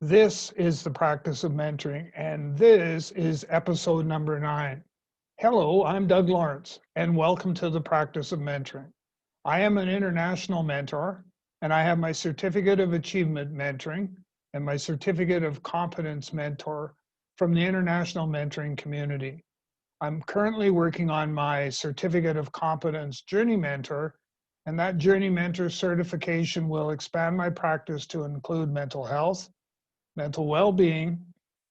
This is the practice of mentoring, and this is episode number 9. Hello, I'm Doug Lawrence, and welcome to the practice of mentoring. I am an international mentor, and I have my Certificate of Achievement Mentoring and my Certificate of Competence Mentor from the International Mentoring Community. I'm currently working on my Certificate of Competence Journey Mentor, and that Journey Mentor certification will expand my practice to include mental health, mental well-being,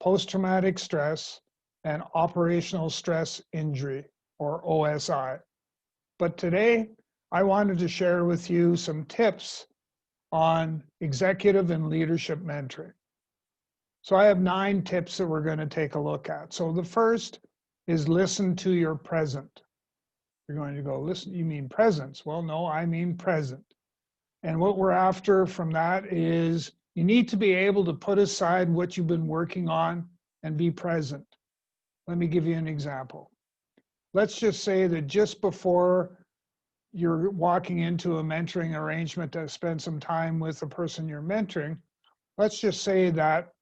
post-traumatic stress, and operational stress injury, or OSI. But today, I wanted to share with you some tips on executive and leadership mentoring. So I have 9 tips that we're going to take a look at. So the first is listen to your present. You're going to go, listen, you mean presence? Well, no, I mean present. And what we're after from that is you need to be able to put aside what you've been working on and be present. Let me give you an example. Let's just say that just before you're walking into a mentoring arrangement to spend some time with the person you're mentoring, let's just say that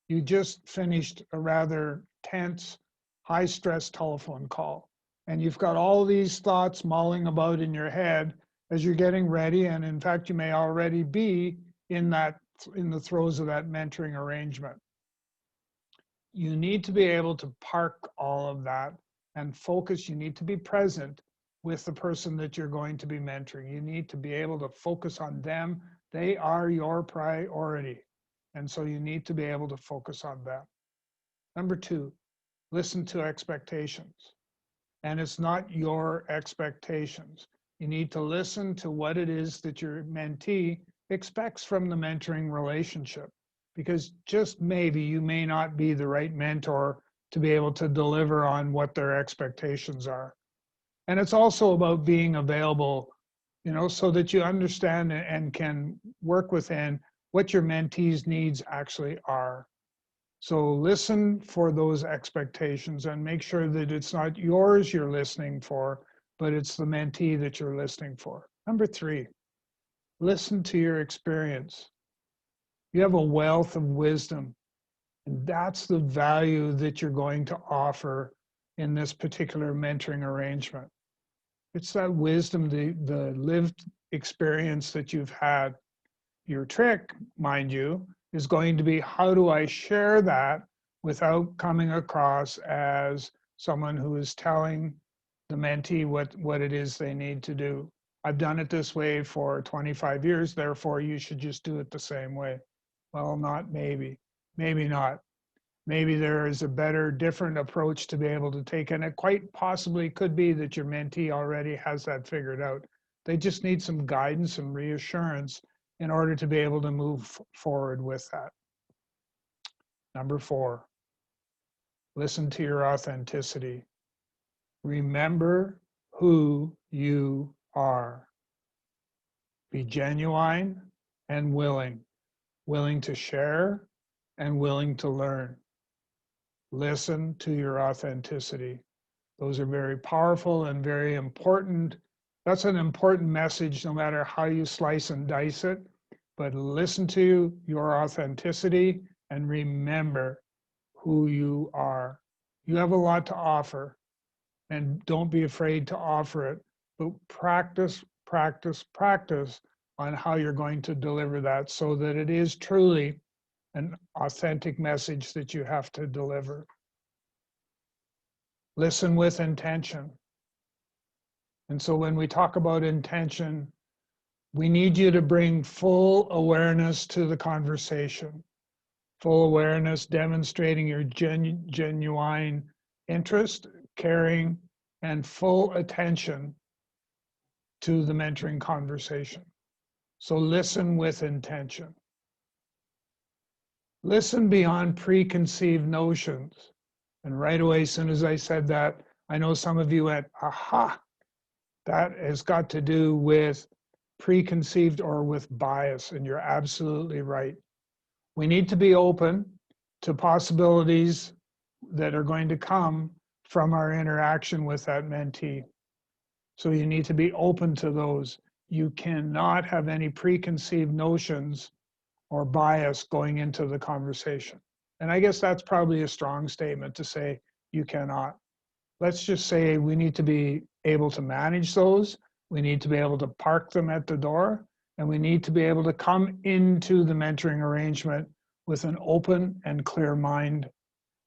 you just finished a rather tense, high-stress telephone call. And you've got all these thoughts mulling about in your head as you're getting ready. And in fact, you may already be in the throes of that mentoring arrangement. You need to be able to park all of that and focus. You need to be present with the person that you're going to be mentoring. You need to be able to focus on them. They are your priority. And so you need to be able to focus on them. Number 2, listen to expectations. And it's not your expectations. You need to listen to what it is that your mentee expects from the mentoring relationship. Because just maybe you may not be the right mentor to be able to deliver on what their expectations are. And it's also about being available, so that you understand and can work within what your mentee's needs actually are. So listen for those expectations and make sure that it's not yours you're listening for, but it's the mentee that you're listening for. Number 3, listen to your experience. You have a wealth of wisdom, and that's the value that you're going to offer in this particular mentoring arrangement. It's that wisdom, the lived experience that you've had. Your trick, mind you, is going to be how do I share that without coming across as someone who is telling the mentee what it is they need to do. I've done it this way for 25 years, therefore you should just do it the same way. Well, not maybe. Maybe not. Maybe there is a better, different approach to be able to take, and it quite possibly could be that your mentee already has that figured out. They just need some guidance and reassurance in order to be able to move forward with that. Number 4, listen to your authenticity. Remember who you are. Be genuine and willing to share and willing to learn. Listen to your authenticity. Those are very powerful and very important. That's an important message no matter how you slice and dice it. But listen to your authenticity and remember who you are. You have a lot to offer, and don't be afraid to offer it. But practice, practice, practice on how you're going to deliver that so that it is truly an authentic message that you have to deliver. Listen with intention. And so when we talk about intention, we need you to bring full awareness to the conversation. Full awareness demonstrating your genuine interest, caring, and full attention to the mentoring conversation. So listen with intention. Listen beyond preconceived notions. And right away, as soon as I said that, I know some of you went, aha, that has got to do with preconceived or with bias, and you're absolutely right. We need to be open to possibilities that are going to come from our interaction with that mentee. So you need to be open to those. You cannot have any preconceived notions or bias going into the conversation. And I guess that's probably a strong statement to say you cannot. Let's just say we need to be able to manage those. We need to be able to park them at the door, and we need to be able to come into the mentoring arrangement with an open and clear mind.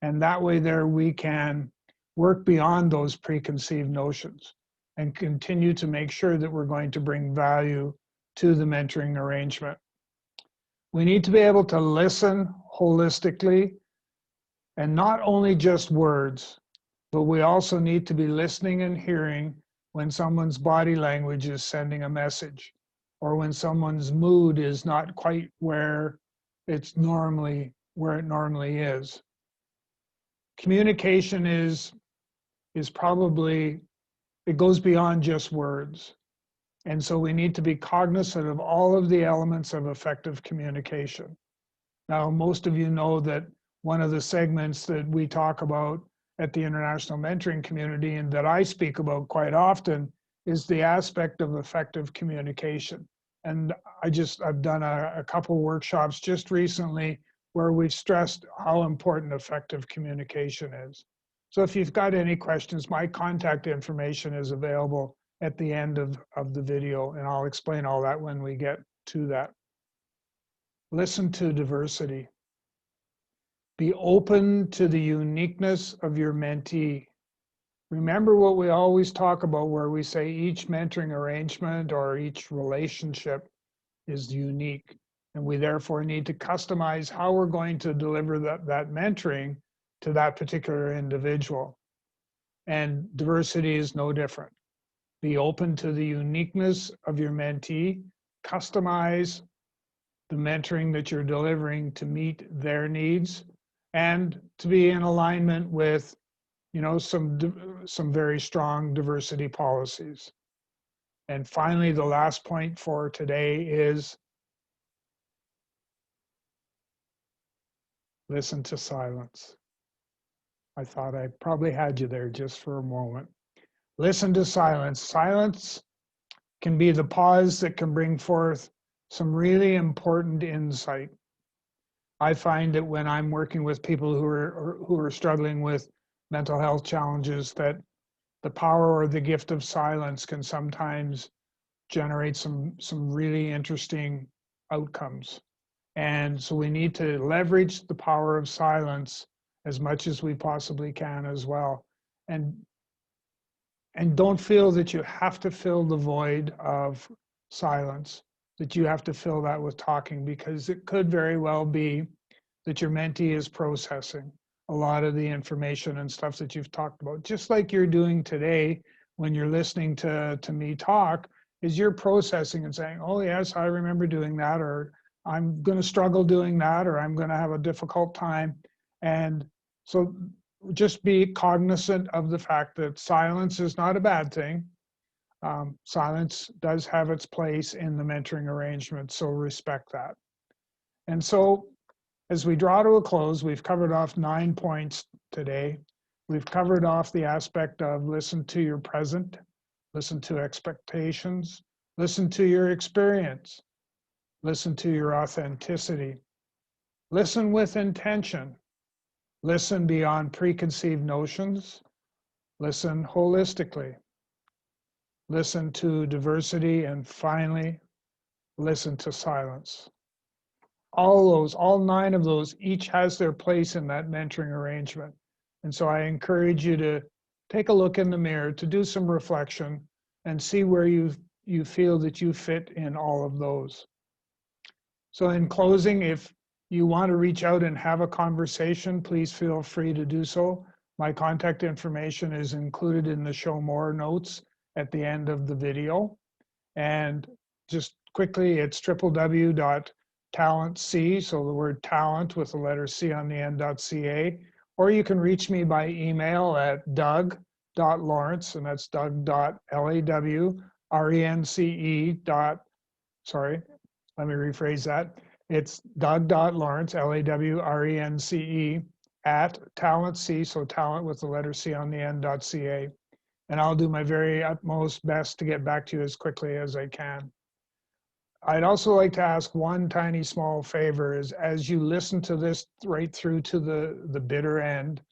And that way there we can work beyond those preconceived notions and continue to make sure that we're going to bring value to the mentoring arrangement. We need to be able to listen holistically, and not only just words, but we also need to be listening and hearing when someone's body language is sending a message, or when someone's mood is not quite where it normally is. Communication is probably, it goes beyond just words. And so we need to be cognizant of all of the elements of effective communication. Now, most of you know that one of the segments that we talk about at the International Mentoring Community and that I speak about quite often is the aspect of effective communication. And I've done a couple workshops just recently where we've stressed how important effective communication is. So if you've got any questions, my contact information is available at the end of the video, and I'll explain all that when we get to that. Listen to diversity. Be open to the uniqueness of your mentee. Remember what we always talk about, where we say each mentoring arrangement or each relationship is unique, and we therefore need to customize how we're going to deliver that mentoring to that particular individual. And diversity is no different. Be open to the uniqueness of your mentee, customize the mentoring that you're delivering to meet their needs, and to be in alignment with, some very strong diversity policies. And finally, the last point for today is listen to silence. I thought I probably had you there just for a moment. Listen to silence. Silence can be the pause that can bring forth some really important insight. I find that when I'm working with people who are struggling with mental health challenges, that the power or the gift of silence can sometimes generate some really interesting outcomes. And so we need to leverage the power of silence as much as we possibly can as well. And don't feel that you have to fill the void of silence, that you have to fill that with talking, because it could very well be that your mentee is processing a lot of the information and stuff that you've talked about. Just like you're doing today when you're listening to me talk, is you're processing and saying, oh yes, I remember doing that, or I'm going to struggle doing that, or I'm going to have a difficult time. And so just be cognizant of the fact that silence is not a bad thing. Silence does have its place in the mentoring arrangement, so respect that. And so as we draw to a close, we've covered off 9 points today. We've covered off the aspect of listen to your present, listen to expectations, listen to your experience, listen to your authenticity, listen with intention, listen beyond preconceived notions, listen holistically, listen to diversity, and finally, listen to silence. All 9 of those, each has their place in that mentoring arrangement. And so I encourage you to take a look in the mirror, to do some reflection, and see where you feel that you fit in all of those. So in closing, if you want to reach out and have a conversation, please feel free to do so. My contact information is included in the show more notes at the end of the video. And just quickly, it's www.talentc, so the word talent with the letter C on the end.ca, or you can reach me by email at doug.lawrence, and that's doug.lawrence. Sorry, let me rephrase that. It's doug.lawrence, LAWRENCE, at talentc, so talent with the letter C on the end.ca. And I'll do my very utmost best to get back to you as quickly as I can. I'd also like to ask one tiny small favor is as you listen to this right through to the bitter end,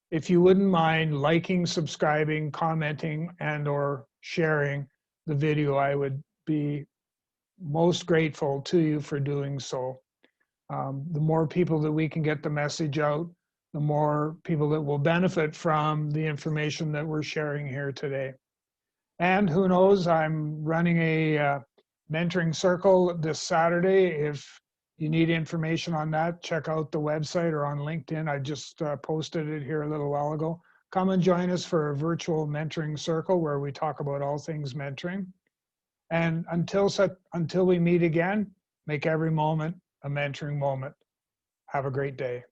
if you wouldn't mind liking, subscribing, commenting, and or sharing the video, I would be most grateful to you for doing so. The more people that we can get the message out, the more people that will benefit from the information that we're sharing here today. And who knows, I'm running a mentoring circle this Saturday. If you need information on that, check out the website or on LinkedIn. I just posted it here a little while ago. Come and join us for a virtual mentoring circle where we talk about all things mentoring. And until we meet again, make every moment a mentoring moment. Have a great day.